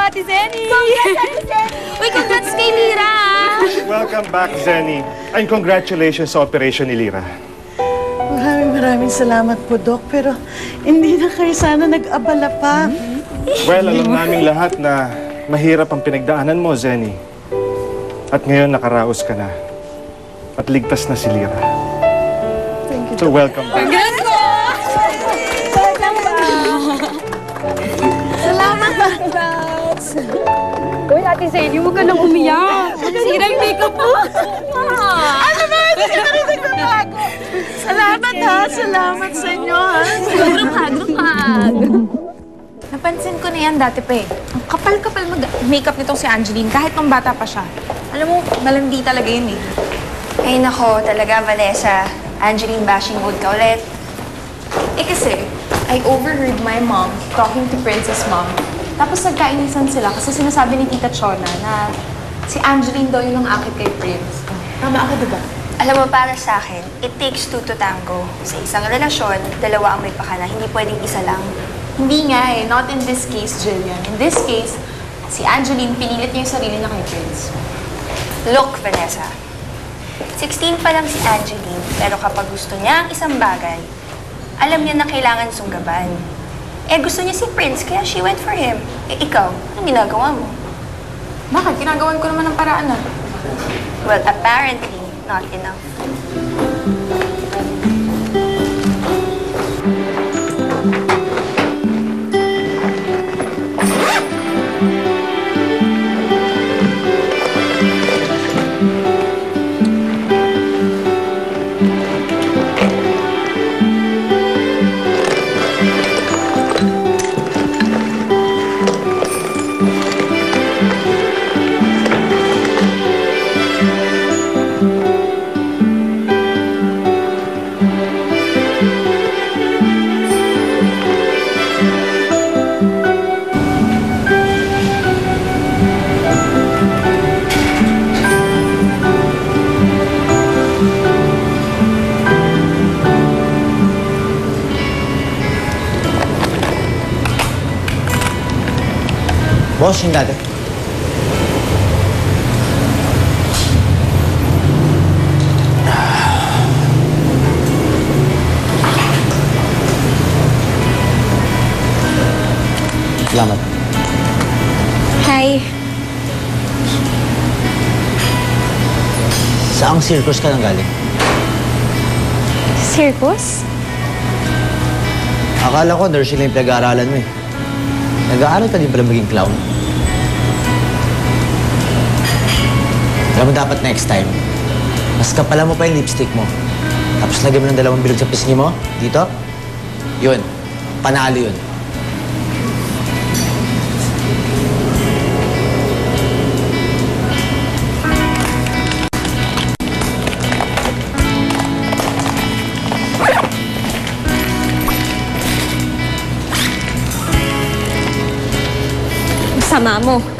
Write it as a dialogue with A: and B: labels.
A: Ate Zenny! Congrats, Ate Zenny! Uy, congrats kay Lyra!
B: Welcome back, Zenny. And congratulations sa operation ni Lyra.
C: Maraming salamat po, Doc. Pero hindi na kayo sana nag-abala pa.
B: Well, alam naming lahat na mahirap ang pinagdaanan mo, Zenny. At ngayon nakaraos ka na. At ligtas na si Lyra.
C: Thank you,
B: So, welcome back.
A: Congrats po!
C: Salamat ba?
A: Uy, Ate Zenny, huwag ka nang umiyak. Sira yung makeup mo.
C: Ano ba? Hindi na rin nagbabago. Salamat ha. Salamat sa inyo ha.
A: Group-hug. Napansin ko na yan dati pa eh. Ang kapal-kapal mag-makeup nitong si Angeline kahit nung bata pa siya. Alam mo, malandi talaga yun eh.
D: Ay nako, talaga Vanessa. Angeline bashing mode ka ulit.
A: Eh kasi, I overheard my mom talking to Princess Mom. Tapos nagkainisan sila kasi sinasabi ni Tita Chona na si Angeline daw yun ang akit kay Prince. Tama ako, diba?
D: Alam mo, para sa akin, it takes two to tango. Sa isang relasyon, dalawa ang may pakana, hindi pwedeng isa lang.
A: Hindi nga eh. Not in this case, Jillian. In this case, si Angeline pinilit niya yung sarili niya kay Prince.
D: Look, Vanessa. 16 pa lang si Angeline, pero kapag gusto niya ang isang bagay, alam niya na kailangan sunggaban. Eh, gusto niya si Prince, kaya she went for him. Eh, ikaw, anong ginagawa mo?
A: Bakit? Ginagawan ko naman ng paraan ah.
D: Well, apparently, not enough.
E: Boss, yung dati. Salamat.
A: Hi.
E: Saang circus ka nang galing?
A: Circus?
E: Akala ko nursing lang yung pinag-aaralan mo eh. Nag-aaral ka din pala maging clown. Alam mo, dapat next time, mas kapalan mo pa yung lipstick mo. Tapos lagyan mo ng 2 bilog sa pisngi mo, dito. Yun, panalo yun.
A: Sama mo.